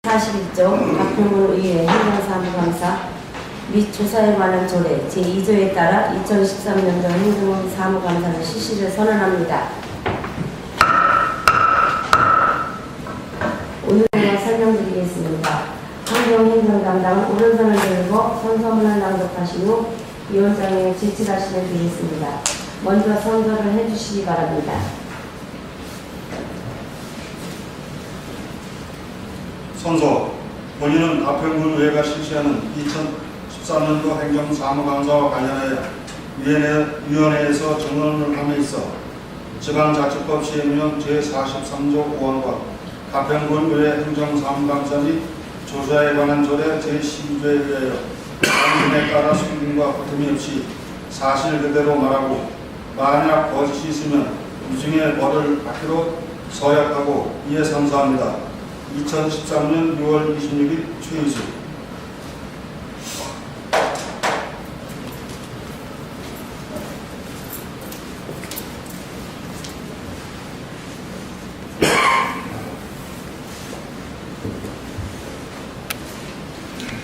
41조 박평근 의회 행정사무감사 및 조사에 관한 조례 제2조에 따라 2013년도 행정사무감사를 실시를 선언합니다. 오늘의 설명드리겠습니다. 환경행정 담당은 오른손을 들고 선서문을 낭독하신 후 위원장에 제출하시면 되겠습니다. 먼저 선서를 해주시기 바랍니다. 선서, 본인은 가평군 의회가 실시하는 2013년도 행정사무감사와 관련하여 위원회에서 정론을 함에 있어 지방자치법 시행령 제43조 5항과 가평군 의회 행정사무감사 및 조사에 관한 조례 제12조에 의하여 법률에 따라 숨김과 거tum이 없이 사실 그대로 말하고 만약 거짓이 있으면 유증의 벌을 받기로 서약하고 이에 선서합니다. 2013년 6월 26일 최희수.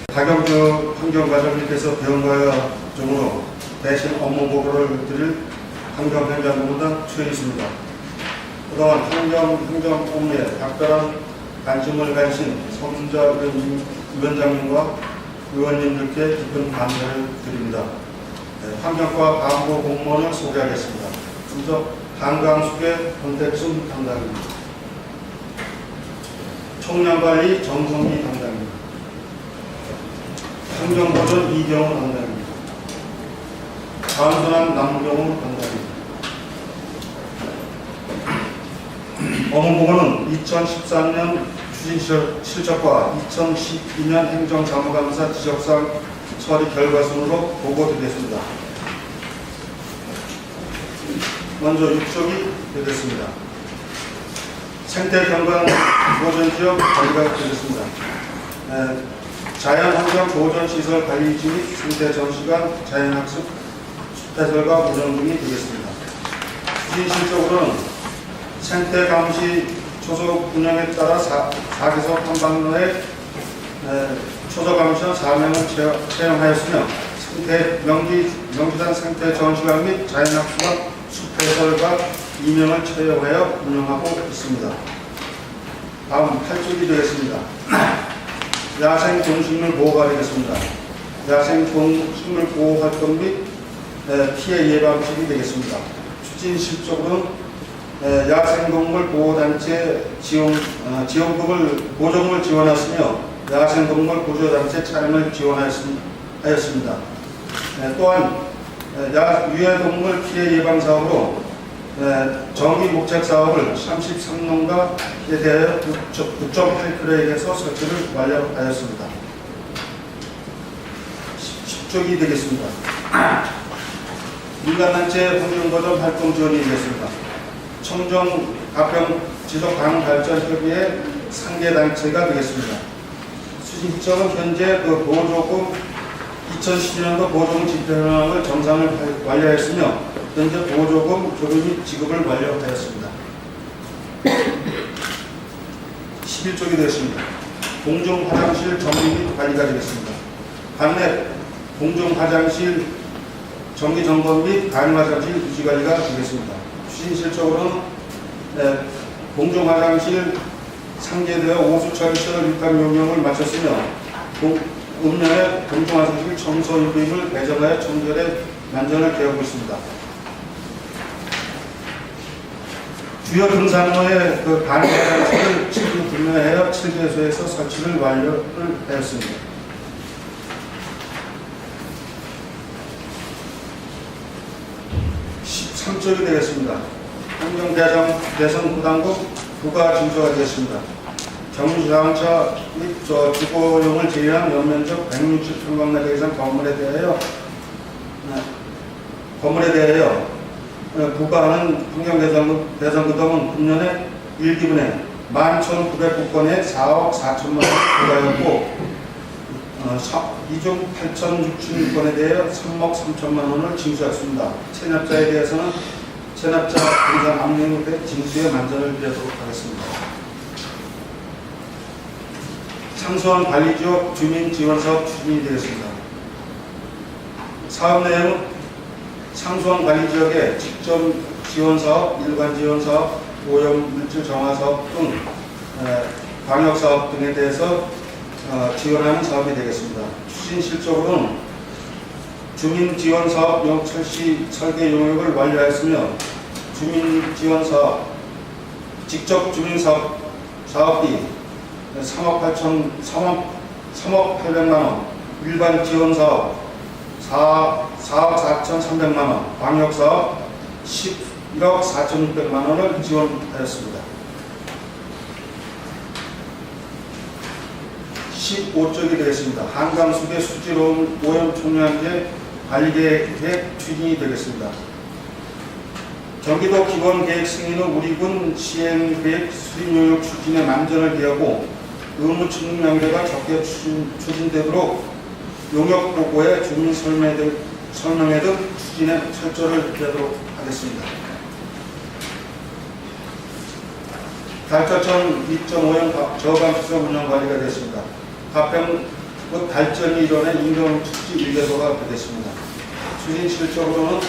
박영주 환경과장님께서 병과여 중으로 대신 업무 보고를 드릴 환경행정본부장 최희수입니다. 그동안 환경행정 업무에 각별한 관심을 가지신 성수자 위원장님과 의원님들께 깊은 감사를 드립니다. 환경과 관부 공무원을 소개하겠습니다. 먼저 한강숙의 권택순 담당입니다. 청량관리 정성기 담당입니다. 환경보전 이경호 담당입니다. 감순한 남경호 담당입니다. 업무보고는 2013년 추진실적과 2012년 행정사무감사 지적사항 처리 결과 순으로 보고드리겠습니다. 먼저 6쪽이 되겠습니다. 생태경관 보전지역 관리가 되겠습니다. 자연환경보전시설 관리지 및 생태전시관, 자연학습, 숲해설과 보전 등이 되겠습니다. 추진실적으로는 생태감시 초소 운영에 따라 4개소 탐방로에 초소감시원 4명을 채용하였으며 명기산 생태전시관 및 자연학습원 숲해설가 2명을 채용하여 운영하고 있습니다. 다음 8쪽이 되겠습니다. 야생 동식물 보호가 되겠습니다. 야생 동식물 보호 활동 및 피해 예방책이 되겠습니다. 추진실적으로는 야생동물 보호단체 보조금을 지원하였으며 야생동물 보조단체 촬영을 지원하였습니다. 또한 유해동물 피해 예방사업으로 정기 목책 사업을 33농가에 대하여 9.8km에서 설치를 완료하였습니다. 10쪽이 되겠습니다. 민간단체 환경보전 활동 지원이 되겠습니다. 청정 가평 지속가능발전협의회 상계단체가 되겠습니다. 수진적은 현재 보조금 2012년도 보조금 집행 현황을 정상을 완료했으며 현재 보조금 조례 및 지급을 완료하였습니다. 11쪽이 되겠습니다. 공중화장실 정비 및 관리가 되겠습니다. 관내 공중화장실 정기점검 및 간이화장실 유지관리가 되겠습니다. 추진실적으로는 공중화장실 상계되어 오수처리시설 입감 명령을 마쳤으며 음년에 공중화장실 청소 유림을 배정하여 청결에 만전을 기하고 있습니다. 주요 등산로에 간이화장실을 7개 분야하여 7개소에서 설치를 완료를 하였습니다. 쪽이 되겠습니다. 환경대선 부담금 부과 징수가 되겠습니다. 경유자동차 및 주거용을 제외한 연면적 160평방미터 이상 건물에 대하여 부과하는 환경대선부담은 금년에 1기분에 11,900국건에 4억 4천만 원 부과하였고 이중 8,066건에 대하여 3억 3천만 원을 징수했습니다. 체납자에 대해서는 체납자 분산 압류의 징수에 만전을 기하도록 하겠습니다. 상수원 관리지역 주민지원사업 추진이 되겠습니다. 사업 내용은 상수원 관리지역의 직접 지원사업, 일반 지원사업, 오염물질 정화사업 등 광역사업 등에 대해서 지원하는 사업이 되겠습니다. 추진 실적으로는 주민지원사업 영철시 설계 용역을 완료하였으며 주민지원사업, 직접 주민사업비 3억 800만원, 일반 지원사업 4억 4,300만원, 광역사업 11억 4,600만원을 지원하였습니다. 15쪽이 되겠습니다. 한강수계 수질 오염 총량제 관리계획 추진이 되겠습니다. 경기도 기본계획 승인은 우리군 시행계획 수립용역 추진에 만전을 기하고 의무 측량계가 적게 추진되도록 용역보고에 주민 설명회 등 추진에 철저를 기하도록 하겠습니다. 달저천 2.5형 저감시설 운영관리가 되었습니다. 가평읍 달전이 일원의 인경축지 1개소가 되겠습니다. 추진 실적으로는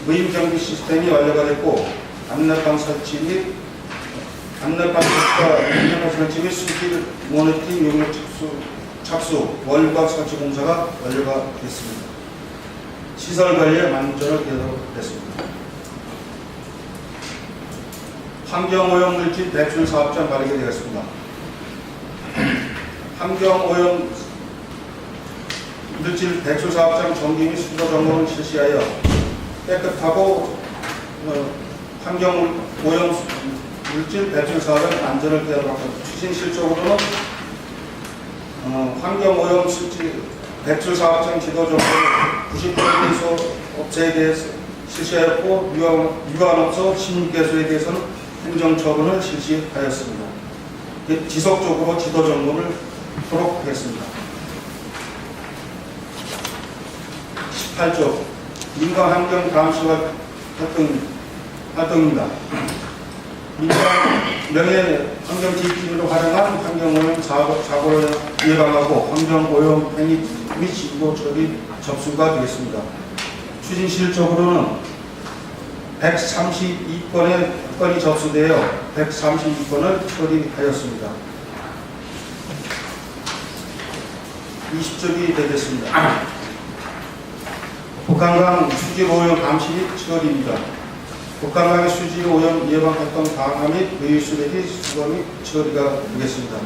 무임경비 시스템이 완료가 됐고 안내방 설치 및 수질 모니터링 용역 착수, 월박 설치 공사가 완료가 됐습니다. 시설 관리에 만전을 기하도록 했습니다. 환경오염물질 배출 사업장 발의가 되었습니다. 환경오염물질 배출 사업장 정기 및 수도 점검을 실시하여 깨끗하고 환경오염물질 배출 사업의 안전을 기하도록 합니다. 추진 실적으로는 환경오염 배출 사업장 지도 점검을 90% 업체에 대해서 실시하였고 유관업소 16개소에 대해서는 행정처분을 실시하였습니다. 지속적으로 지도 점검을 하도록 하겠습니다. 18조 민간 환경 감시 활동입니다. 민간 명예 환경 지킴으로 활용한 환경오염 사고를 예방하고 환경오염 행위 및 신고 처리 접수가 되겠습니다. 추진 실적으로는 132건이 접수되어 132건을 처리하였습니다. 20쪽이 되겠습니다. 북한강 수질 오염 감시 및 처리입니다. 북한강의 수질 오염 예방 활동 강화 및 의유 쓰레기 수거 및 처리가 되겠습니다.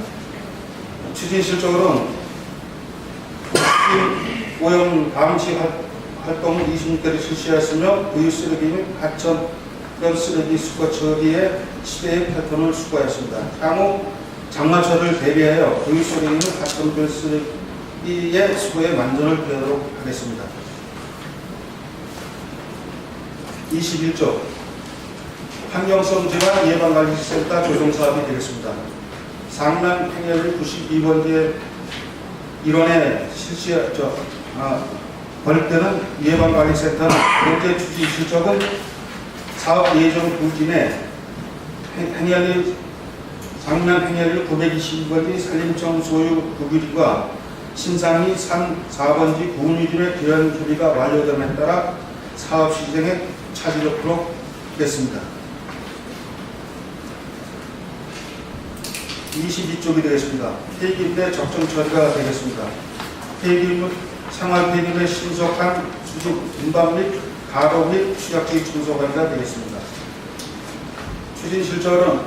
추진 실적으로는 수질 오염 감시 활동을 26개를 실시하였으며 의유 쓰레기 및 하천 쓰레기 수거 처리에 시대의 패턴을 수거하였습니다. 향후 장마철을 대비하여 의유 쓰레기 및 하천 쓰레기의 수거에 만전을 기하도록 하겠습니다. 21조 환경성 질환 예방관리센터 조성사업이 되겠습니다. 상남 행렬 92번지의 일원에 벌때는 예방관리센터는 현재 추진 실적은 사업 예정 부진에 상남 행렬 922번지 산림청 소유 구규리과 신상리 4번지 구운유림의 교환 조리가 완료됨에 따라 사업 시행에 차질하도록 하겠습니다. 22쪽이 되겠습니다. 폐기물의 적정 처리가 되겠습니다. 폐기물 생활 폐기물의 신속한 수집 운반 및 가로 및 취약지 청소 관리가 되겠습니다. 추진 실적으로는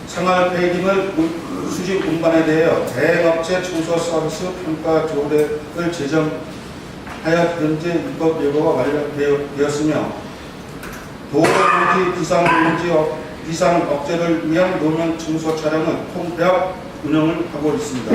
생활 폐기물 수집 운반에 대하여 대행업체 청소 서비스 평가 조례를 제정하여 현재 입법 예고가 완료되었으며 도로공지 비상 억제를 위한 노면 청소 차량을 통폐합 운영을 하고 있습니다.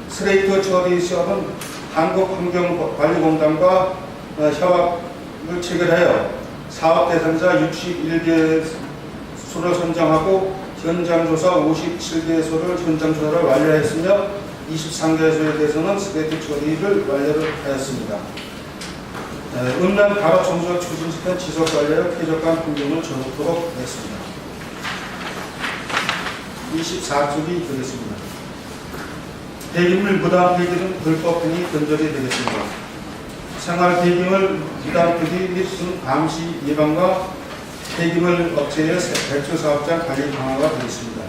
스레이트 처리 시험은 한국환경관리공단과 협약을 체결하여 사업 대상자 61개소를 선정하고 현장조사 57개소를 현장조사를 완료했으며 23개소에 대해서는 스레이트 처리를 완료를 하였습니다. 음란 가로 청소 추진 시스템 지속 관리와 쾌적한 환경을 전속도록 했습니다. 24쪽이 되겠습니다. 폐기물 무단 폐기는 불법 행위 근절이 되겠습니다. 생활 폐기물 무단 폐기 및 감시 예방과 폐기물 업체의 배출 사업자 관리 강화가 되겠습니다.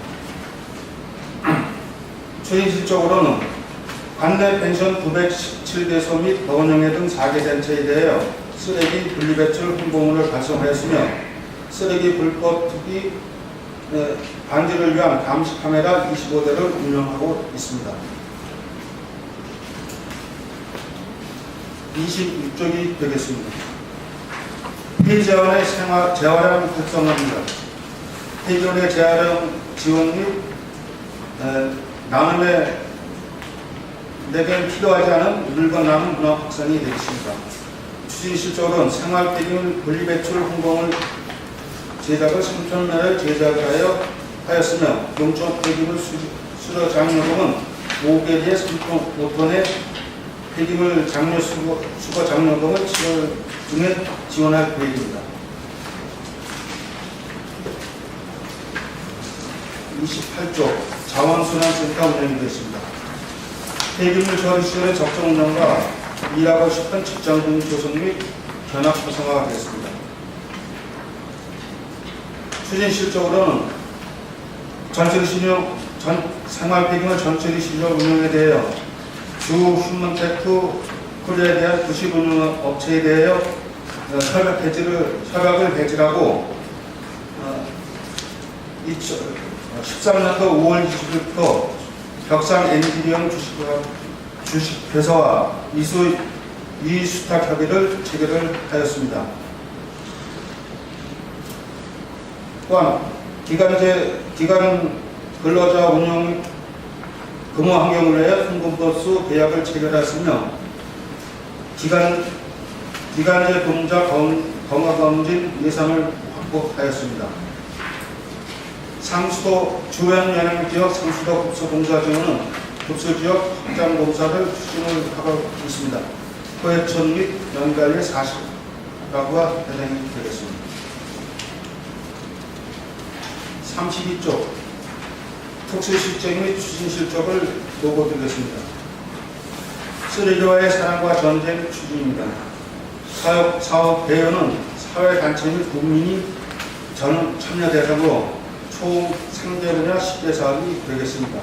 추진실적으로는 관내 펜션 917개소 및 법원영회 등 4개 단체에 대하여 쓰레기 분리배출 홍보물을 발송하였으며 쓰레기 불법 투기 방지를 위한 감시 카메라 25대를 운영하고 있습니다. 26쪽이 되겠습니다. 폐재원의 재활용 활성화입니다. 폐재원의 재활용 지원 및 나눔에 내게 필요하지 않은 물건 나눔 문화 확산이 되겠습니다. 추진실적으로는 생활 폐기물 분리배출 홍보물 제작을 3,000매를 제작하였으며 농촌 폐기물 수거 장려금은 5개리에 3.5톤의 폐기물 장려 수거 장려금을 7월 중에 지원할 계획입니다. 28조 자원순환센터 운영이 되겠습니다. 폐기물 처리 시설의 적정 운영과 일하고 싶은 직장 등 조성 및 견학 활성화가 되겠습니다. 추진실적으로는 생활 폐기물 전처리 시설 운영에 대하여 주 휴먼테크 코리아에 대한 부실 운영 업체에 대하여 협약을 배제하고 13년도 5월 20일부터 벽상 엔지니어링 주식회사와 이수탁 협의를 체결을 하였습니다. 또한 기간 근로자 운영 근무 환경을 위해 현금버스 계약을 체결하였으며 기간제 근무자 건강검진 예산을 확보하였습니다. 상수도 주변 연행지역 상수도 급소봉사 지원은 급소지역 확장공사를 추진을 하고 있습니다. 포획천 및 연관리 40가구가 해당이 되겠습니다. 32쪽 특수실적 및 추진실적을 보고드리겠습니다. 쓰레기와의 사랑과 전쟁 추진입니다. 사업 배열은 사회단체 및 국민이 참여 대상으로 총 3개 분야 10개 사업이 되겠습니다.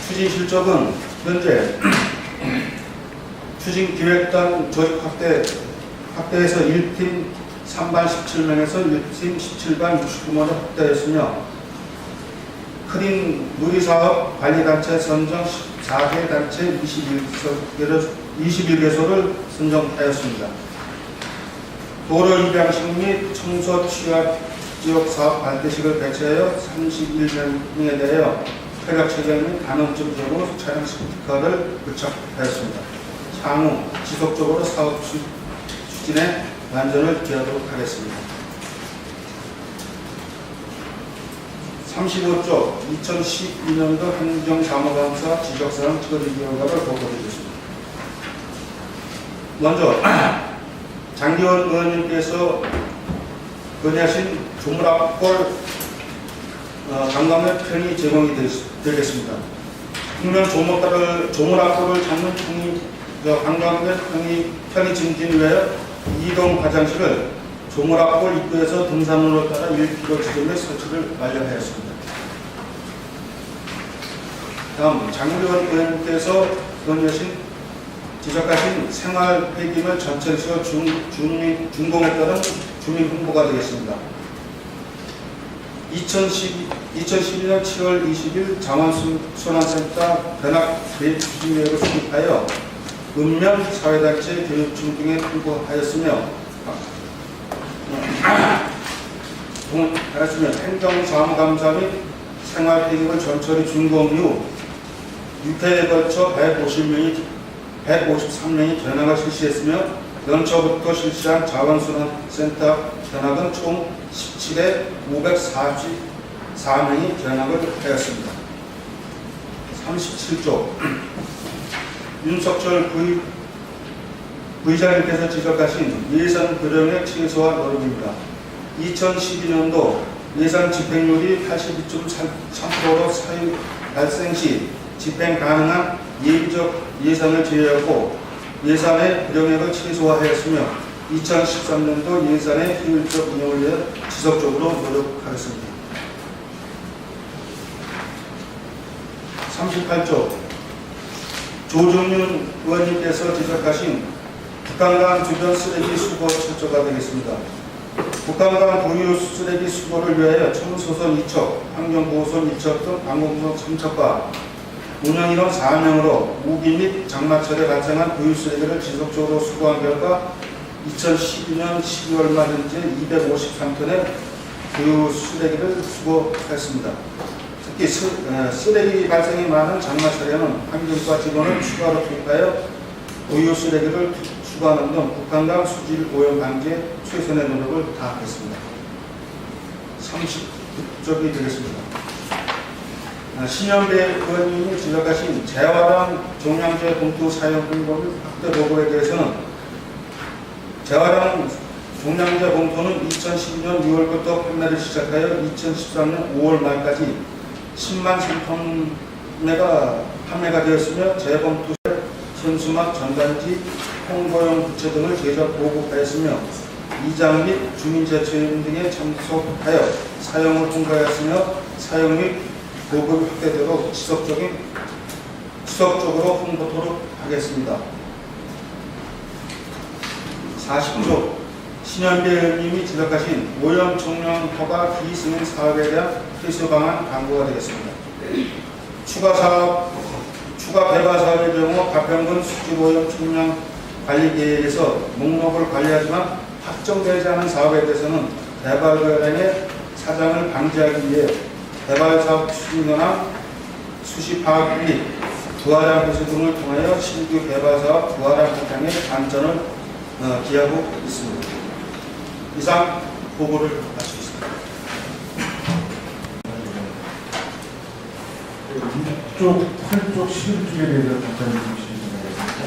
추진 실적은 현재 추진기획단 조직 확대해서 1팀 3반 17명에서 1팀 17반 69만을 확대했으며 크린 누리사업 관리단체 선정 14개 단체 21개소를 선정하였습니다. 도로 입양식 및 청소 취약 지역 사업 발대식을 배치하여 31명에 대하여 폐각 체계 및 간헐적 지역으로 차량 스티커를 부착하였습니다. 향후 지속적으로 사업 추진에 완전을 기하도록 하겠습니다. 35조 2012년도 행정사무감사 지적사항 처리 결과를 보고드리겠습니다. 먼저 장기원 의원님께서 건의하신 조물압골 관광의 편의 제공이 되겠습니다. 국면 조물압골을 찾는 관광의 편의 증진 외에 이동 화장실을 조물압골 입구에서 등산로로 따라 1km 지점에 설치를 완료하였습니다. 다음 장기원 의원님께서 건의하신 지적하신 생활 폐기물 전체에서 준공에 따른 주민 홍보가 되겠습니다. 2012년 7월 20일 자원순환센터 변학 추진계획을 수립하여 읍면 사회단체 교육청 등에 홍보하였으며 행정사무감사 및 생활 폐기물 전처리 준공 이후 6회에 걸쳐 153명이 견학을 실시했으며 연초부터 실시한 자원순환센터 견학은 총 17회 544명이 견학을 하였습니다. 37조 윤석철 부의장님께서 지적하신 예산 고령의 최소화 노력입니다. 2012년도 예산 집행률이 82.3%로 사유 발생 시 집행 가능한 예비적 예산을 제외하고 예산의 불용액을 최소화하였으며 2013년도 예산의 효율적 운영을 위해 지속적으로 노력하겠습니다. 38조 조정윤 의원님께서 지적하신 북한강 주변 쓰레기 수거 철저가 되겠습니다. 북한강 고유 쓰레기 수거를 위하여 청소선 2척, 환경보호선 1척 등 방공선 3척과 운영인원 4명으로 우기 및 장마철에 발생한 고유 쓰레기를 지속적으로 수거한 결과 2012년 12월 말 현재 253톤의 고유 쓰레기를 수거했습니다. 특히 쓰레기 발생이 많은 장마철에는 환경과 직원을 추가로 투입하여 고유 쓰레기를 수거하는 등 북한강 수질 오염 방지에 최선의 노력을 다하겠습니다. 30쪽이 되겠습니다. 신현배 의원님이 지적하신 재활용 종량제 봉투 사용 방법 확대 보고에 대해서는 재활용 종량제 봉투는 2012년 6월부터 판매를 시작하여 2013년 5월 말까지 10만 3톤매가 판매가 되었으며 재봉투, 현수막, 전단지, 홍보용 부채 등을 제작 보급하였으며 이장 및 주민제초인 등에 참석하여 사용을 통과하였으며 사용 및 보급이 확대되도록 지속적으로 홍보토록 하겠습니다. 40조 신현배 의원님이 지적하신 오염 총량 허가 비승인 사업에 대한 필수 방안 강구가 되겠습니다. 추가 배발 사업의 경우 가평군 수질 오염 총량 관리 계획에서 목록을 관리하지만 확정되지 않은 사업에 대해서는 배발관의 사장을 방지하기 위해 배발 사업 추진이나 수시 파악 및 부하량 회수 등을 통하여 신규 배발 사업 부하량 확장에 안전을 기하고 있습니다. 이상 보고를 마치겠습니다. 6쪽, 8쪽, 11쪽에 대해서 답변해 주시기 바라겠습니다.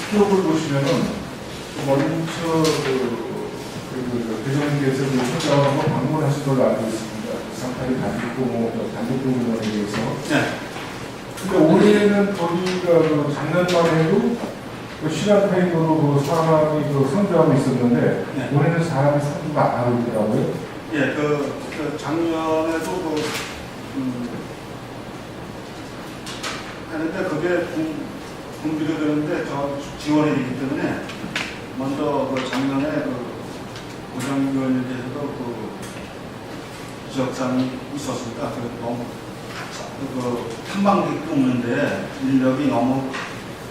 이쪽을 보시면은 먼저 대통령께서 현장하고 방문하신 걸로 알고 있습니다. 상파리 단독공무원에 대해서. 네. 근데 올해는 거기가 작년만 해도 시간 타임으로 사람이 선주하고 있었는데 네. 올해는 사람이 선주가 안 하고 있더라고요. 예, 작년에도 하는데 그게 분비로 되는데 저 지원이 되기 때문에 먼저 작년에 고장위원에 대해서도 지적사항이 있었습니다. 너무 탐방객도 없는데 인력이 너무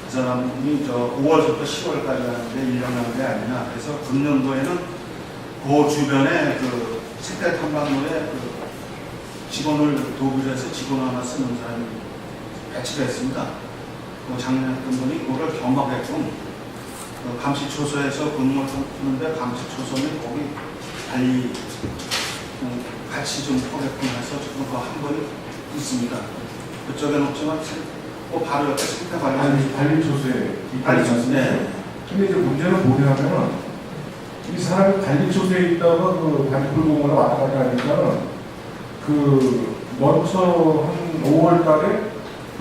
그 사람이 5월부터 10월까지 하는데 인력한 게 아니냐. 그래서 금년도에는 그 주변에 생태 탐방로에 직원을 도구를 해서 직원 하나 쓰는 사람이 배치가 했습니다. 작년에 했던 분이 그거를 경험했고 감시초소에서 근무를 하는데 감시초소는 거기 달리 같이 좀 포개품해서 지금 한 분이 있습니다. 그쪽에는 없지만 바로 옆에 생태 관련 관리초소에 관리초소. 네. 근데 이제 문제는 뭐냐면은 이 사람이 관리초소에 있다가 반딧불공원에 왔다 갔다 하니까는 먼저 한 5월 달에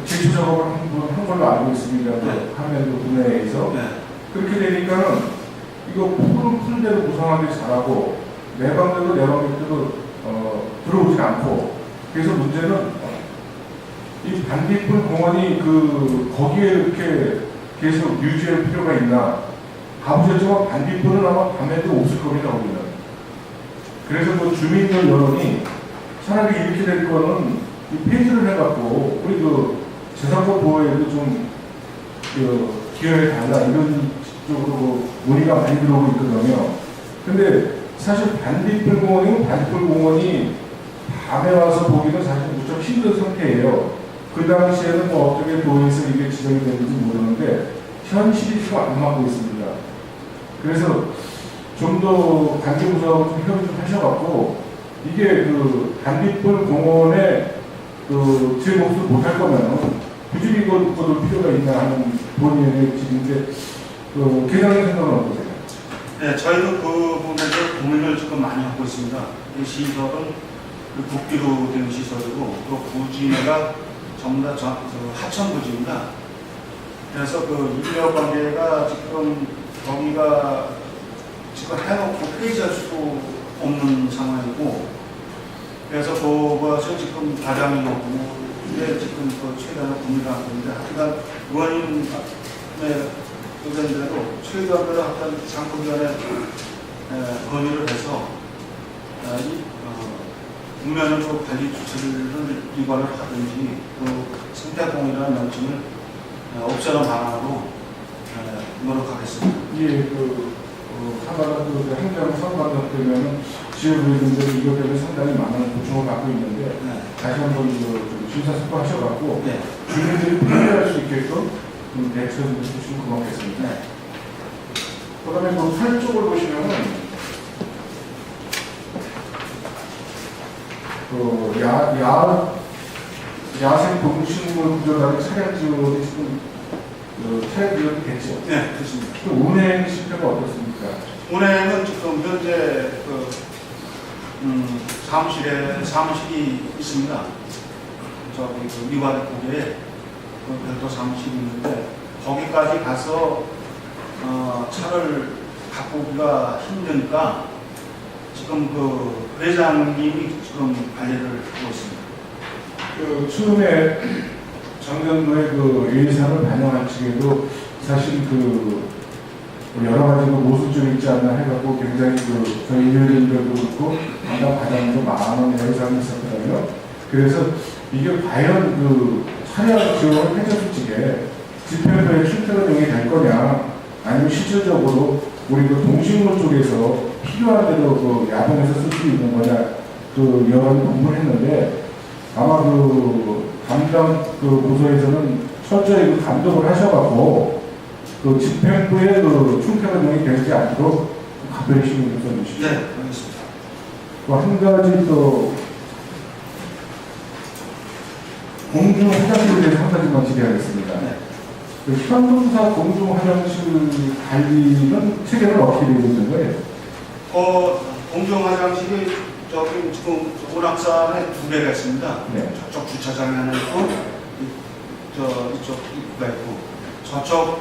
제초 작업을 한 걸로 알고 있습니다. 네. 하면도 분야에서. 네. 그렇게 되니까는 이거 푸른 대로 무성하게 자라고 내방대로 들어오진 않고 그래서 문제는 이 반딧불 공원이 거기에 이렇게 계속 유지할 필요가 있나 가보셨지만 반딧불은 아마 밤에도 없을 겁니다. 거기는. 그래서 주민들 여론이 차라리 이렇게 될 거는 폐지를 해갖고 우리 재산권 보호에도 좀 기여해 달라 이런 쪽으로 논의가 많이 들어오고 있거든요. 근데 사실 반딧불 공원이 밤에 와서 보기는 사실 무척 힘든 상태예요. 그 당시에는 어떻게 도에서 이게 지정이 되는지 모르는데 현실이 지금 안 맞고 있습니다. 그래서 좀 더 관계부서하고 좀 협의 좀 하셔갖고 이게 반딧불 공원에 제 몫을 못할 거면 굳이 이걸 묶어둘 필요가 있나 하는 본인의 지금인데 계장님 생각은 어떠세요? 네, 저희도 그 부분에서 고민을 지금 많이 하고 있습니다. 이 시설은 국비로 된 시설이고 또 부지가 전부 다 하천 부지입니다. 그래서 그 인력관계가 지금 거기가 지금 해놓고 폐지할 수 없는 상황이고, 그래서 그것을 지금 과장이 놓고 지금 그 최대한 고민을 하고 있는데, 하여간 의원님의 의견대로 최대한으로 하여간 장부위원회 건의를 해서 국면으로 관리 조치를 위반을 하든지 그 생태공이라는 명칭을 옵션을 방안으로 노력하겠습니다. 예, 하나가 행정 상관관 때문에 지역의원들이 이것 때문에 상당히 많은 고충을 받고 있는데, 네. 다시 한번 좀 심사숙고하셔갖고 네. 주민들이 편리할 수 있게끔 대처해 주시면 고맙겠습니다. 네. 그 다음에 그 8쪽을 보시면은 야생 동식물 구조라는 차량 지원이 지금 차량 지원이 됐죠. 네, 그렇습니다. 그 운행 실태가 어떻습니까? 운행은 지금 현재 사무실이 있습니다. 저기 그 미화대 고개에 별도 사무실이 있는데 거기까지 가서 차를 갖고 오기가 힘드니까 지금 그 회장님이 지금 관리를 하고 있습니다. 처음에 작년도에 예산을 반영한 측에도 사실 여러 가지 모순점이 있지 않나 해갖고 굉장히 저희 의원님들도 그렇고 담당 과장도 많은 예산이 있었거든요. 그래서 이게 과연 차량 지원을 해줬을지에 집행부의 출퇴근용이 될 거냐, 아니면 실질적으로 우리 동식물 쪽에서 필요한 대로 야동에서 쓸 수 있는 거냐, 여러 공부를 했는데, 아마 담당 부서에서는 철저히 감독을 하셔갖고 집행부의 출퇴근용이 되지 않도록 각별히 신경을 써주시죠. 네, 알겠습니다. 한 가지 공중 화장실에 대해서 한 가지만 질의하겠습니다. 네. 현동사 공중 화장실 관리는 체계는 어떻게 되고 있는 거예요? 공중 화장실이 저기 지금 오락산에 2개가 있습니다. 네. 저쪽 주차장에 하나 있고, 이쪽 입구가 있고, 저쪽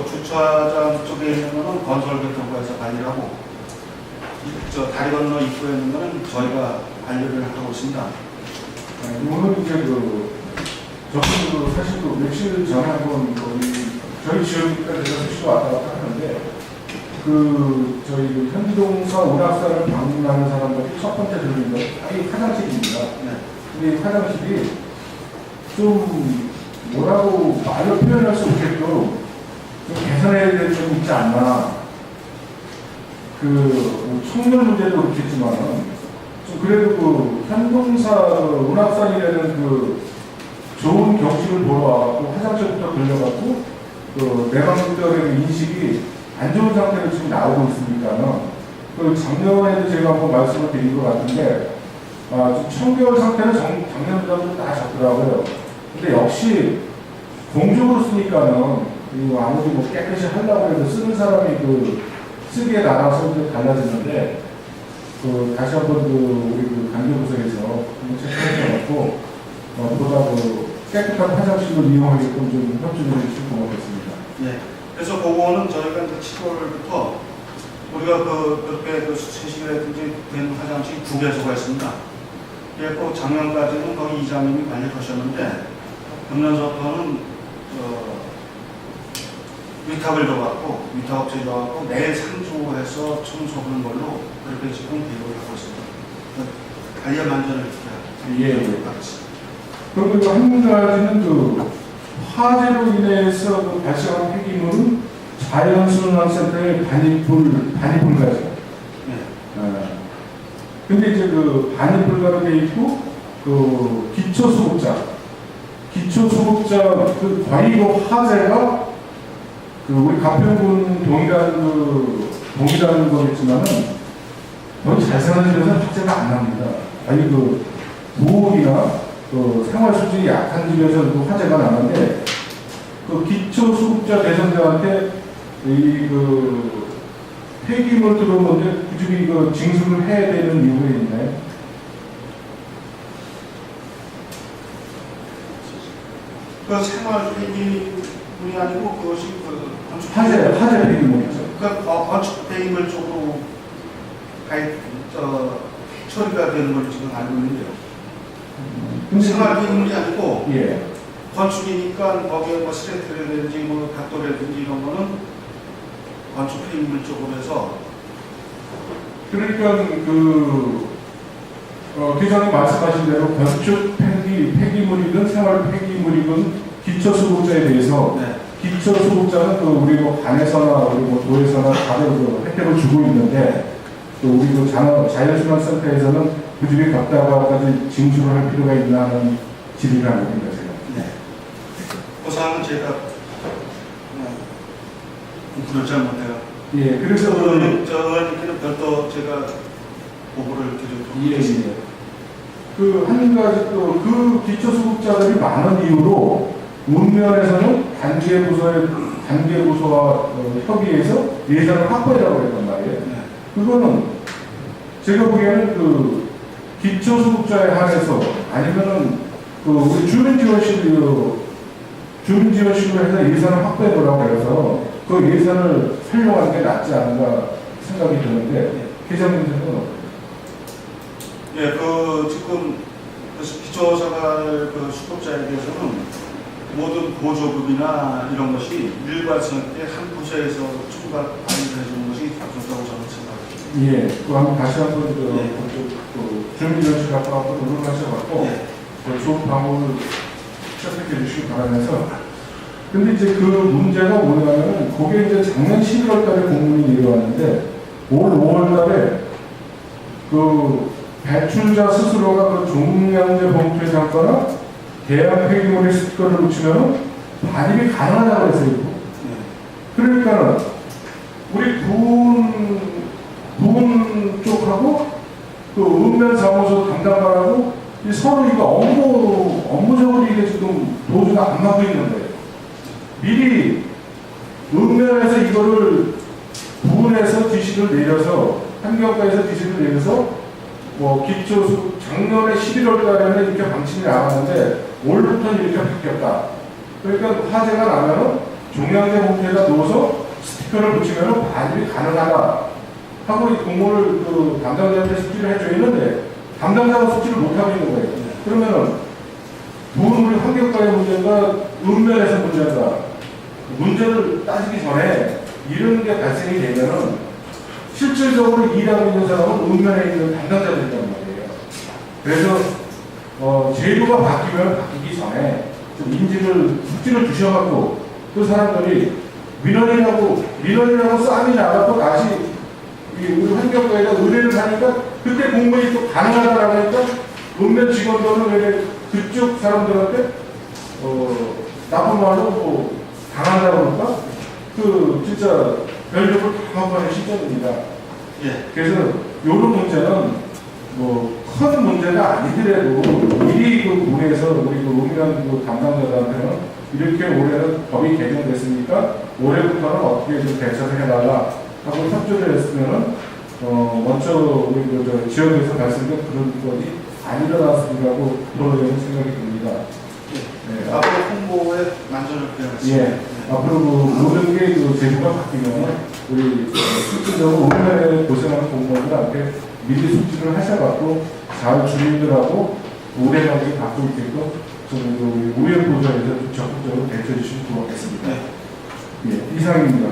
주차장 쪽에 있는 거는 건설교통부에서 관리를 하고, 다리 건너 입구에 있는 거는 저희가 관리를 하고 있습니다. 오늘 이제 저도 사실 며칠 전에 한번 저희 지역까지 수시로 왔다 갔다 하는데, 저희 현동사 오락산을 방문하는 사람들이 첫 번째 들리는 건 이 화장실입니다. 네. 근데 이 화장실이 좀 뭐라고 말로 표현할 수 없게끔 좀 개선해야 될 점이 있지 않나. 청년 문제도 그렇겠지만 좀 그래도 현동사 오락산이라는 좋은 경치를 보러 와갖고 화장실부터 들려갖고 내방들의 인식이 안 좋은 상태로 지금 나오고 있으니까는 작년에도 제가 한번 말씀을 드린 것 같은데 좀 청결 상태는 작년보다도 나아졌더라고요. 근데 역시 공중으로 쓰니까는 아무리 깨끗이 하려고 해도 쓰는 사람이 쓰기에 따라서 이제 달라지는데 다시 한번 우리 관계부서에서 한번 체크해서 보다 깨끗한 화장실을 이용하게끔 좀 협조를 해주시면 고맙겠습니다. 네. 그래서 그거는 저희가 이제 7월부터 우리가 그렇게 세식이라든지 된 화장실 2개소가 있습니다. 그래서 작년까지는 거기 이장님이 관리를 하셨는데, 금년서부터는 위탁을 줘갖고, 위탁업체 줘갖고 매일 상주해서 청소하는 걸로 그렇게 지금 계획을 하고 있습니다. 관련 안전을 예. 그리고 한 가지는 화재로 인해서 발생한 폐기물은 자연순환센터의 반입불가죠. 네. 근데 이제 반입불가로 되어 있고, 기초수급자 과이고 화재가 우리 가평군 동이라는 거겠지만은 거의 잘 사는 집에서 화재가 안 납니다. 아니, 무엇이나 그 생활 수준이 약한 집에서 그 화제가 나는데 그 기초수급자 대상자한테 그 폐기물 들어오는데 그 집이 그 징수를 해야 되는 이유가 있나요? 그 생활 폐기물이 아니고 그것이 그 건축 화재 폐기물이죠. 그 건축 폐기물 쪽으로 처리가 되는 걸 지금 알고 있는데요. 생활 폐기물이 아니고 예. 건축이니까 거기에 뭐 스레트라든지 뭐 벽돌이라든지 이런 거는 건축 폐기물 쪽으로 해서 그러니까 기자님 말씀하신 대로 건축 폐기물이든 생활 폐기물이든 기초수급자에 대해서 네. 기초수급자는 그 우리 뭐 관에서나 우리 뭐 도에서나 다들 그 혜택을 주고 있는데 또 우리 그 자연순환센터에서는 그 집이 겪다가까지 징수를 할 필요가 있나 하는 질의를 하고 있는 거죠. 네. 그 사항은 제가 공부를 잘 못해요. 예, 그래서 저는 별도 제가 보고를 드리도록 한 가지 또 그 기초수급자들이 많은 이유로 문면에서는 단계 부서와 협의해서 예산을 확보하라고 했단 말이에요. 네. 그거는 제가 보기에는 그 기초수급자에 한해서 아니면은 그 우리 주민지원실로 해서 예산을 확보해 보라고 해서 그 예산을 활용하는 게 낫지 않은가 생각이 드는데 기자님들은 어때요? 예, 지금 기초생활 수급자에 대해서는 모든 보조금이나 이런 것이 일괄성 때 한 부서에서 총괄 관리를 해주는 것이 좋다고 저는 생각합니다. 예, 그 한번 다시 한번 네. 주민지원실 갖고 노력하셔갖고 네. 좋은 방법을 시작해 주시기 바라면서 근데 이제 그 문제가 뭐냐면은 그게 이제 작년 11월 달에 공문이 내려왔는데 올 5월 달에 그 배출자 스스로가 그 종량제 봉투에 담거나 대형 폐기물에 스티커를 붙이면 반입이 가능하다고 했어요. 네. 그러니까는 우리 부은 쪽하고 그 읍면 사무소 담당관하고 서로 이거 업무적으로 이게 지금 도주가 안 맞고 있는 거예요. 미리 읍면에서 이거를 부은에서 지시를 내려서 환경과에서 지시를 내려서 뭐 기초수 작년에 11월 달에는 이렇게 방침이 나왔는데 올부터는 이렇게 바뀌었다. 그러니까 화재가 나면은 종량제 봉투에다 넣어서 스티커를 붙이면은 반입이 가능하다 하고 이 공모를 그 담당자한테 숙지를 해줘야 했는데 담당자가 숙지를 못하고 있는 거예요. 그러면은 부은 우리 환경과의 문제인가 읍면에서 문제인가 문제를 따지기 전에 이런 게 발생이 되면은 실질적으로 일하고 있는 사람은 읍면에 있는 담당자들이란 말이에요. 그래서 제도가 바뀌면 바뀌기 전에 좀 인지를 숙지를 주셔갖고 그 사람들이 민원이라고 싸움이 나갖고 다시 우리 환경과에다 의뢰를 하니까 그때 공무원이 또 가능하다고 하니까 읍면 직원들은 왜 그쪽 사람들한테 나쁜 말로 뭐 당한다고 그럴까? 진짜 별력을 당하는 시점입니다. 예. 그래서 이런 문제는 뭐 큰 문제가 아니더라도 미리 그 부에서 우리 그 읍면 담당자들한테는 이렇게 올해는 법이 개정됐으니까 올해부터는 어떻게 좀 대처를 해달라 하고 협조를 했으면은 먼저 우리 지역에서 발생된 그런 것이 안 일어났으리라고 그런 생각이 듭니다. 네. 앞으로 홍보에 만전을 기하겠습니다. 예. 앞으로 모든 게 제도가 바뀌면 우리 실질적으로 읍면에 고생하는 공무원들한테 미리 숙지를 하셔갖고 잘 주민들하고 오래가게 갖고 있게끔 우리 우연 보좌에서 적극적으로 대처해 주시면 고맙겠습니다. 네. 예, 이상입니다.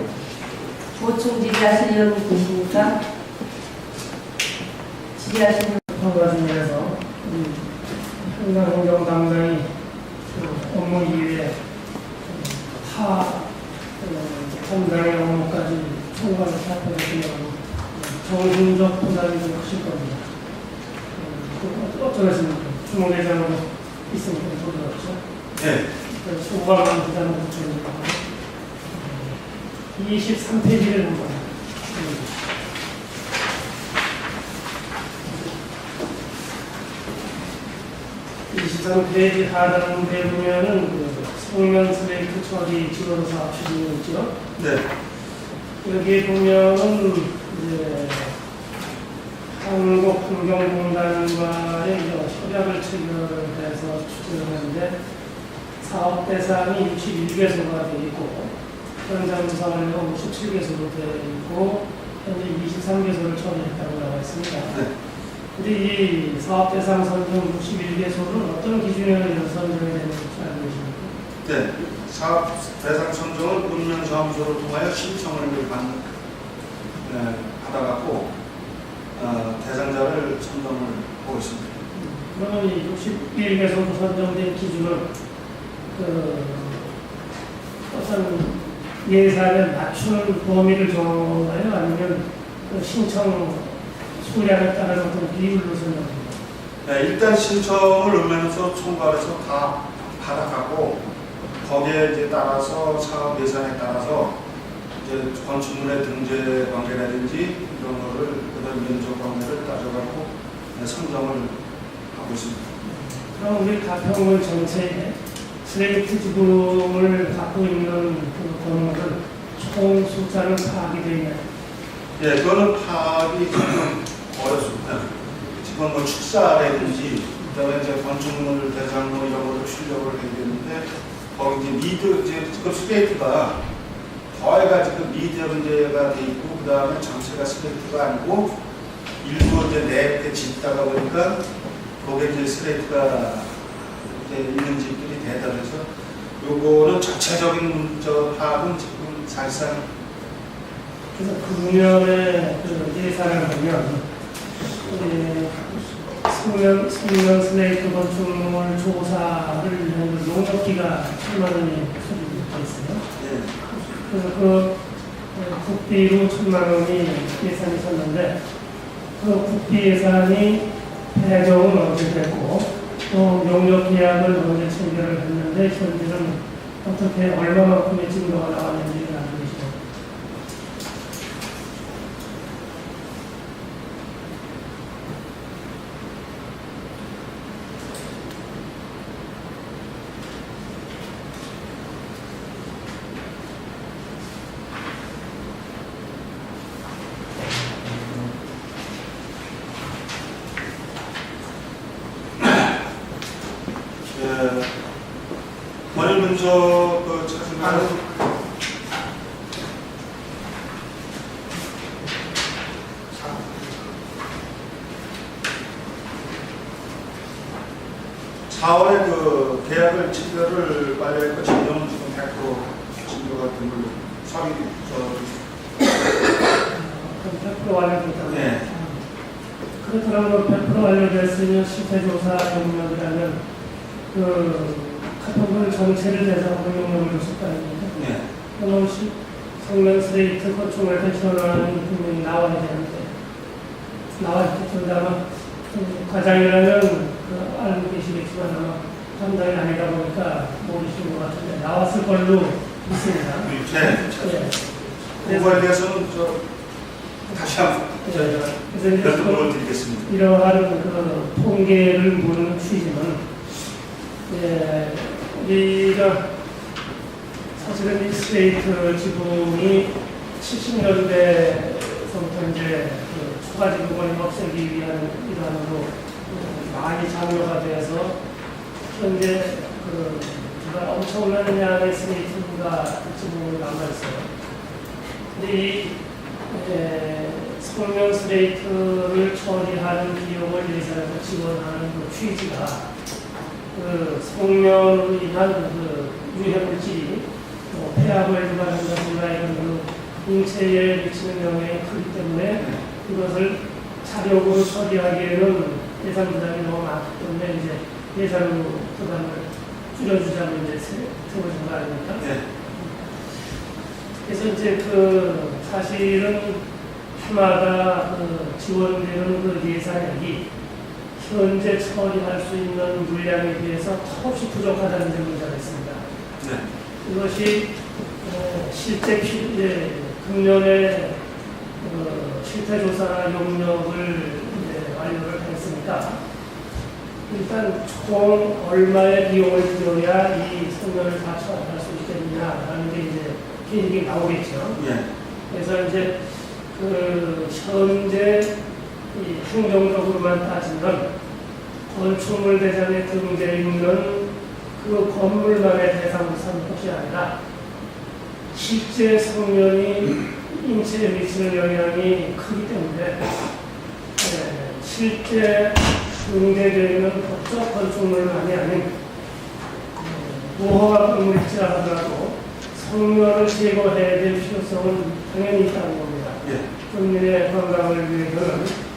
보충 질의하실 의원님 계십니까? 질의하시는 과정에서 환경행정 담당이 업무 이외에 타 담당의 업무까지 총괄을 맡게 되면 정신적 부담이 좀 크실 겁니다. 어쩌겠습니까? 주무대장으로 있으면 좀 좋겠죠. 네. 그래서 5만원 부담을 붙여주고 23페이지를 한번 23페이지 23페이지 하단부에 보면은 그 성면 슬레이트 처리 지원 사업 추진이 있죠. 네. 여기 보면은 이제 한국환경공단과의 협약을 체결해서 추진하는데 사업 대상이 61개소가 되어 있고 현장 사업은 57개소로 되어 있고 현재 23개소를 처리했다고 나와 있습니다. 네. 근데 이 사업 대상 선정 61개소는 어떤 기준에 의해서 선정이 되는지 알고 계십니까? 네. 사업 대상 선정은 운명사무소를 통하여 신청을 받아갖고 대상자를 선정을 하고 있습니다. 그러면 이 61개소로 선정된 기준은 어떤 예산을 맞추는 범위를 정하나요? 아니면 그 신청 수량에 따라서 어떤 비율로 선정합니다? 네, 일단 신청을 의뢰해서 총괄해서 다 받아가고 거기에 이제 따라서 사업 예산에 따라서 이제 건축물의 등재 관계라든지 이런 거를 그다음 면적 관계를 따져갖고 선정을 하고 있습니다. 그럼 우리 가평군 전체에 슬레이트 지붕을 갖고 있는 그 건물은 총 숫자는 파악이 되어 있나요? 예, 그거는 파악이 조금 어렵습니다. 지금 뭐 축사라든지 그다음에 이제 건축물 대상로 이런 거를 출력을 해야 되는데 거기 이제 지금 슬레이트가 더해가지고 미드 문제가 돼 있고 그다음에 전체가 슬레이트가 아니고 일부 이제 내에 짓다가 보니까 거기에 이제 슬레이트가 이제 있는 집들이 대단해서 요거는 전체적인 파악은 지금 사실상 그래서 금년에 그 예산을 보면 성면 슬레이트 건축물 조사를 위한 용역비가 1,000만 원이 소비되어 있어요. 예. 그래서 그 국비로 1,000만 원이 예산이 섰는데 그 국비 예산이 배정은 언제 됐고 또 용역 계약을 언제 체결을 했는데 현재는 어떻게 얼마만큼의 증거가 나왔는지를 알고 계시죠. 원인 문서 찾으면 (4월에) 그 계약을 체결을 빨리 했고 진행은 지금 100% 진도 같은 걸로 서류 그럼 100% 완료됐다고요? 네. 그렇다면 100% 완료됐으면 실태조사 용역이라면 그 가평군 전체를 대상으로 용역을 줬을 거 아닙니까? 네. 그럼 성면 슬레이트 건축물 대천안이 분명히 나와야 되는데 나와있겠습니다만 과장이라면 그 알고 계시겠지만 아마 담당이 아니다 보니까 모르시는 것 같은데 나왔을 걸로 믿습니다. 네. 네. 그거에 대해서는 다시 한번 그래서 이제 연락을 드리겠습니다. 이러한 그 통계를 모르는 취지는 우리가 사실은 이 슬레이트 지붕이 70년대서부터 이제 그 초가 지붕을 없애기 위한 일환으로 많이 장려가 되어서 현재 그 정말 엄청난 양의 슬레이트가 지붕으로 남아있어요. 근데 이 성면 슬레이트를 처리하는 비용을 예산에서 지원하는 그 취지가 그 성면으로 인한 그 유해물질이 폐압을 유발한다든가 이런 그 인체에 미치는 영향이 크기 때문에 이것을 자력으로 처리하기에는 예산 부담이 너무 많기 때문에 이제 예산으로 부담을 줄여주자면 이제 세워진 거 아닙니까? 네. 그래서 이제 그 사실은 해마다 그 지원되는 그 예산액이 현재 처리할 수 있는 물량에 비해서 턱없이 부족하다는 데 문제가 있습니다. 네. 이것이 실제 금년에 실태조사 용역을 완료를 했으니까 일단 총 얼마의 비용을 들여야 이 성면을 다 처리할 수 있겠느냐라는 게 이제 계획이 나오겠죠. 예. 그래서 이제 그 현재 이 행정적으로만 따지면 건축물 대장에 등재 있는 그 건물만의 대상으로 삼는 것이 아니라 실제 성면이 인체에 미치는 영향이 크기 때문에 실제 등재되어 있는 법적 건축물만이 아닌 노후가 건물이 지나가더라도 성면을 제거해야 될 필요성은 당연히 있다는 겁니다. 예. 국민의 건강을 위해서는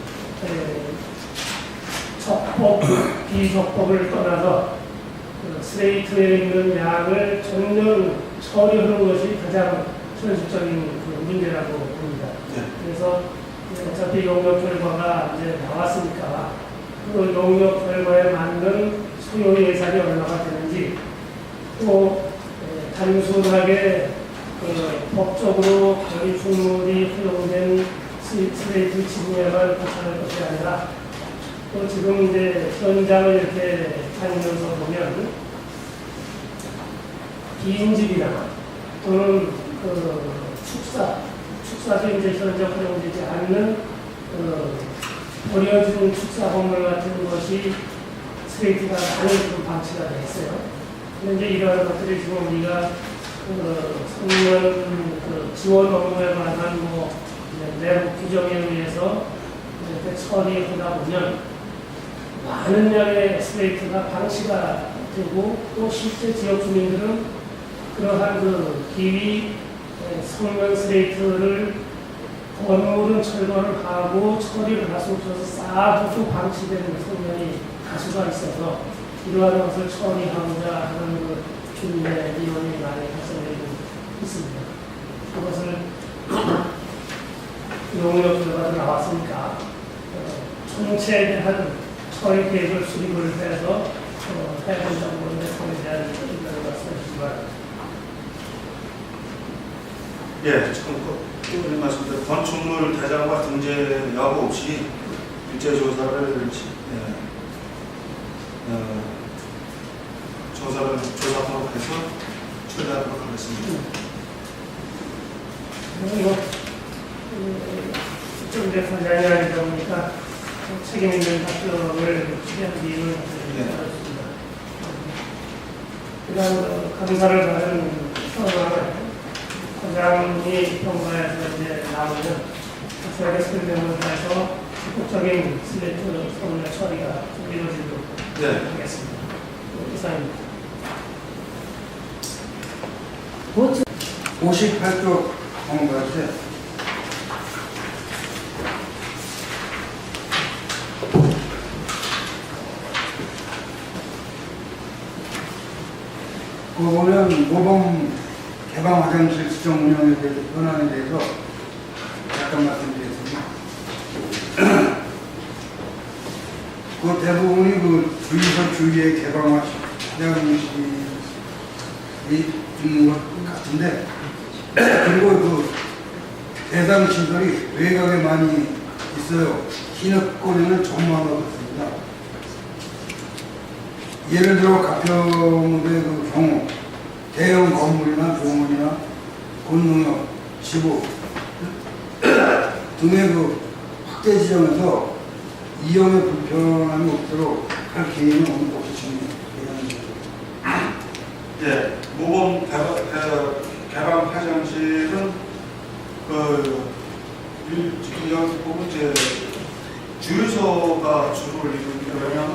적법, 비적법을 떠나서 그 스레이트에 있는 약을 전면 처리하는 것이 가장 현실적인 그 문제라고 봅니다. 예. 그래서 어차피 용역 결과가 이제 나왔으니까 그 용역 결과에 맞는 소요 예산이 얼마가 되는지 또 단순하게 그 법적으로 건축물이 허용된 스레이트 진열을 보완할 것이 아니라 또 지금 이제 현장을 이렇게 다니면서 보면 빈 집이나 또는 그 축사도 이제 현장 활용되지 않는 버려진 축사 건물 같은 것이 스레이트가 많이 좀 방치가 되어 있어요. 그런데 이제 이러한 것들이 지금 우리가 성면 지원 업무에 관한 내부 규정에 의해서 이렇게 처리하다 보면 많은 양의 스레이트가 방치가 되고 또 실제 지역 주민들은 그러한 그 기위 성면 스레이트를 건물은 철거를 하고 처리를 할 수 없어서 쌓아두고 방치되는 성면이 다수가 있어서 이러한 것을 처리하고자 하는 그 주민의 민원이 많이 발생되고 있습니다. 그것을 용역 결과도 나왔으니까 총체에 대한 처리 계획을 수립을 해서 해본 정보인데 성에 대한 의견을 말씀해주시기 예, 지금 말씀드린 건축물 대장과 등재 여부 없이 일제 조사를 조사하도록 해서 처리하도록 하겠습니다. 그리고 좀 이제 관장이 아니다 보니까 책임 있는 답변을 취한 이유를 드리겠습니다. 그다음 감사를 받은 상황을 과장이 평가에서 이제 나오면 저에게 설명을 해서 적극적인 슬래트 성면 처리가 좀 이루어지도록 하겠습니다. 이상입니다. 58쪽 공부하세요. 그 보면 모범 개방 화장실 수정 운영에 대해서 현안에 대해서 약간 말씀드리겠습니다. 그 대부분이 그 주유소 주위에 개방 화장실이 있는 것 같은데, 그리고 그 대상 시설이 외곽에 많이 있어요. 신업권에는 전무한 것 같습니다. 예를 들어 가평의 그 경우 대형 건물이나 공원이나 공농업, 지구 등의 그 확대 지점에서 이용에 불편함이 없도록 할 계획은 어떻게 진행되는지. 예, 모범 개방 화장실은 지금 여기 보면 이제 주유소가 주로 이루는데, 왜냐하면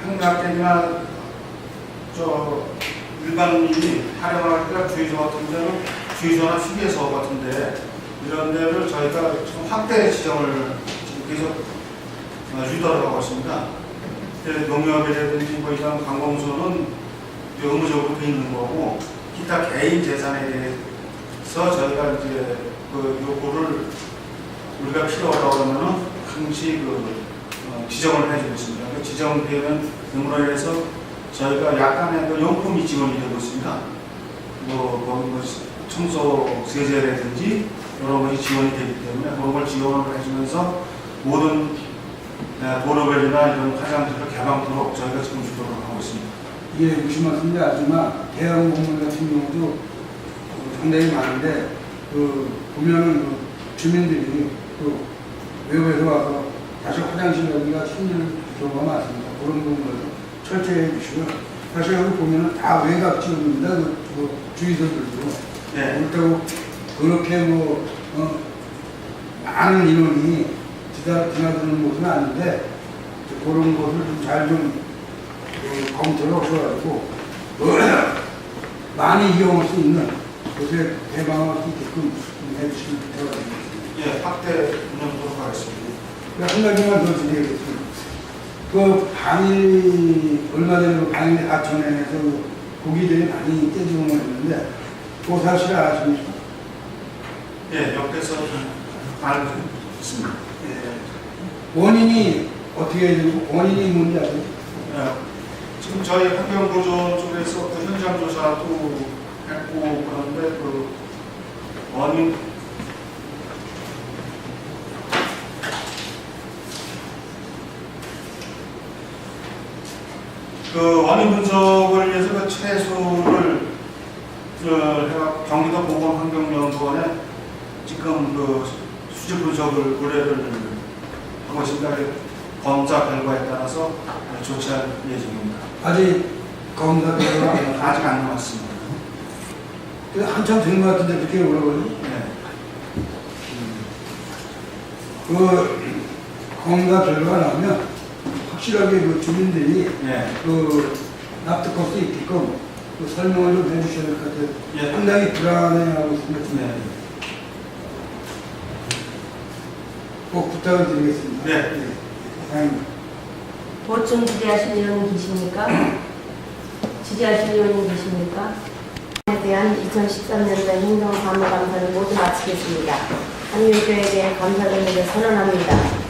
한가택이나 일반인이 활용할 때가 주유소 같은 데는 주유소나 휴게소 같은데 이런 데를 저희가 지금 확대 지정을 지금 계속 유도를 하고 있습니다. 농협이라든지 뭐 이런 관공서는 의무적으로 돼 있는 거고, 기타 개인 재산에 대해서 저희가 이제 그 요구를 우리가 필요하다고 하면은 항시 지정을 해주고 있습니다. 그 지정되는 등으로 해서 저희가 약간의 그 용품이 지원이 되고 있습니다. 청소 세제라든지 여러 가지 지원이 되기 때문에 그런 걸 지원을 해주면서 모든 도로변이나 이런 화장실을 개방토록 저희가 지금 주도를 하고 있습니다. 이게 무슨 말씀인지 알지만 대형 건물 같은 경우도 상당히 많은데 보면은 주민들이 또 외부에서 와서 다시 화장실 여기가 힘들 경우가 많습니다. 그런 부분을 철저히 해주시면 사실 여기 보면은 다 외곽 지역입니다. 주의소들도 네. 그렇다고 그렇게 많은 인원이 지나드는 곳은 아닌데 그런 것을 좀 검토를 하셔가지고 많이 이용할 수 있는 곳에 개방할 수 있게끔 해주시면 부탁드리겠습니다. 예, 확대 운영토록 하겠습니다. 한 가지만 더 드리겠습니다. 방일, 얼마 전에 방일 하천에서 고기들이 많이 떼지고 있는데, 그 사실 아십니까? 예, 옆에서 알고 있습니다. 예. 원인이 어떻게 되고, 원인이 뭔지 아세요? 예, 지금 저희 환경보존 쪽에서 현장 조사도 했고 그런데 원인 원인 분석을 위해서 최소를 경기도 보건환경연구원에 지금 수질 분석을 의뢰를 하고 있습니다. 검사 결과에 따라서 조치할 예정입니다. 아직 검사 결과가 아직 안 나왔습니다. 한참 된 것 같은데 그렇게 오라고요? 네. 검사 결과가 나오면 확실하게 주민들이 네. 납득할 수 있게끔 설명을 좀 해주셔야 될 것 같아요. 예. 상당히 불안해하고 있습니다. 네. 꼭 부탁을 드리겠습니다. 네. 다행입니다. 보충 지지하실 의원님 계십니까? 지지하실 의원님 계십니까? 에 대한 2013년도 행정사무감사를 모두 마치겠습니다. 한일교에 대한 감사 의미를 선언합니다.